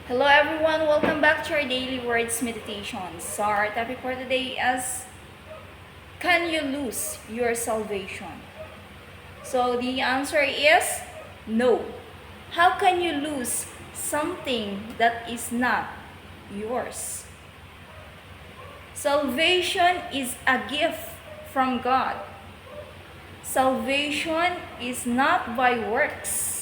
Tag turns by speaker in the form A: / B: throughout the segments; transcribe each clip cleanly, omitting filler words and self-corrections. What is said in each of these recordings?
A: Hello everyone, welcome back to our daily words meditations. So our topic for today is, can you lose your salvation? So the answer is no. How can you lose something that is not yours? Salvation is a gift from God. Salvation is not by works.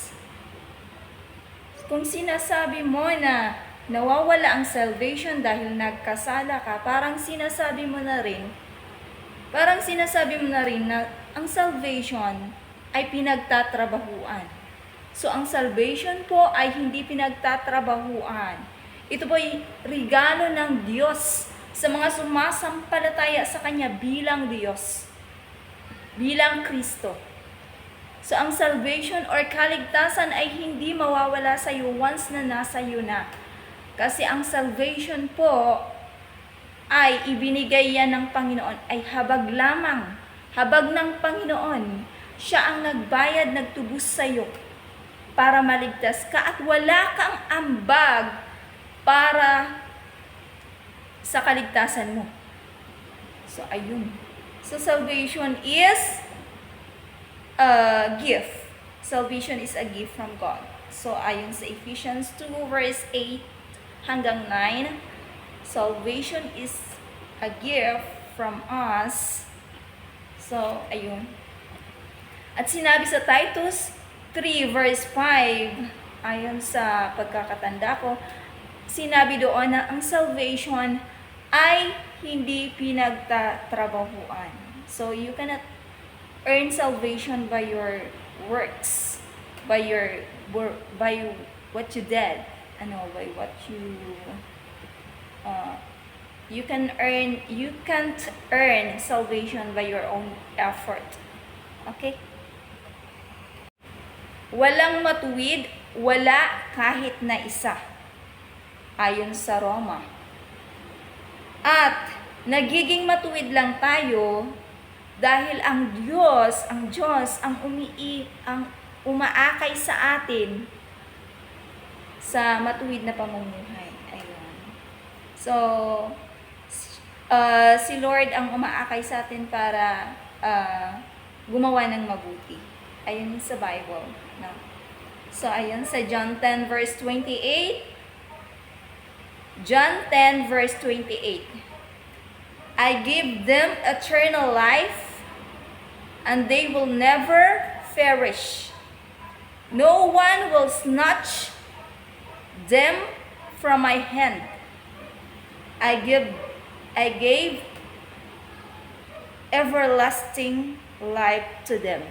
A: Kung sinasabi mo na nawawala ang salvation dahil nagkasala ka, parang sinasabi mo na rin na ang salvation ay pinagtatrabahuan. So, ang salvation po ay hindi pinagtatrabahuan. Ito po ay regalo ng Diyos sa mga sumasampalataya sa Kanya bilang Diyos, bilang Kristo. So, ang salvation or kaligtasan ay hindi mawawala sa iyo once na nasa iyo na. Kasi ang salvation po ay ibinigay yan ng Panginoon, ay habag lamang. Habag ng Panginoon. Siya ang nagbayad, nagtubos sa iyo para maligtas ka at wala kang ambag para sa kaligtasan mo. So, ayun. So, salvation is a gift. Salvation is a gift from God. So, ayon sa Ephesians 2 verse 8 hanggang 9, salvation is a gift from us. So, ayun. At sinabi sa Titus 3 verse 5, ayon sa pagkakatanda ko, sinabi doon na ang salvation ay hindi pinagtatrabahuan. So, you cannot earn salvation by your works, by what you did, by what you can't earn salvation by your own effort. Okay? Walang matuwid, wala kahit na isa, ayon sa Roma. At nagiging matuwid lang tayo dahil ang Diyos ang umaakay sa atin sa matuwid na pamumuhay. Ayun. So, si Lord ang umaakay sa atin para gumawa ng mabuti. Ayun sa Bible. No? So, ayun sa John 10 verse 28. John 10 verse 28. I give them eternal life, and they will never perish. No one will snatch them from my hand. I gave everlasting life to them.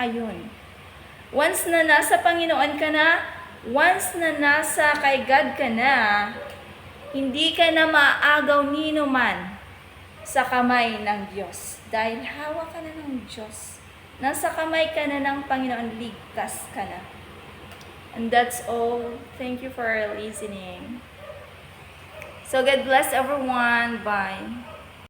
A: Ayun. Once na nasa Panginoon ka na, once na nasa kay God ka na, hindi ka na maagaw nino man sa kamay ng Diyos. Dahil hawak ka na ng Diyos. Nasa kamay ka na ng Panginoon, ligtas ka na. And that's all. Thank you for listening. So God bless everyone. Bye.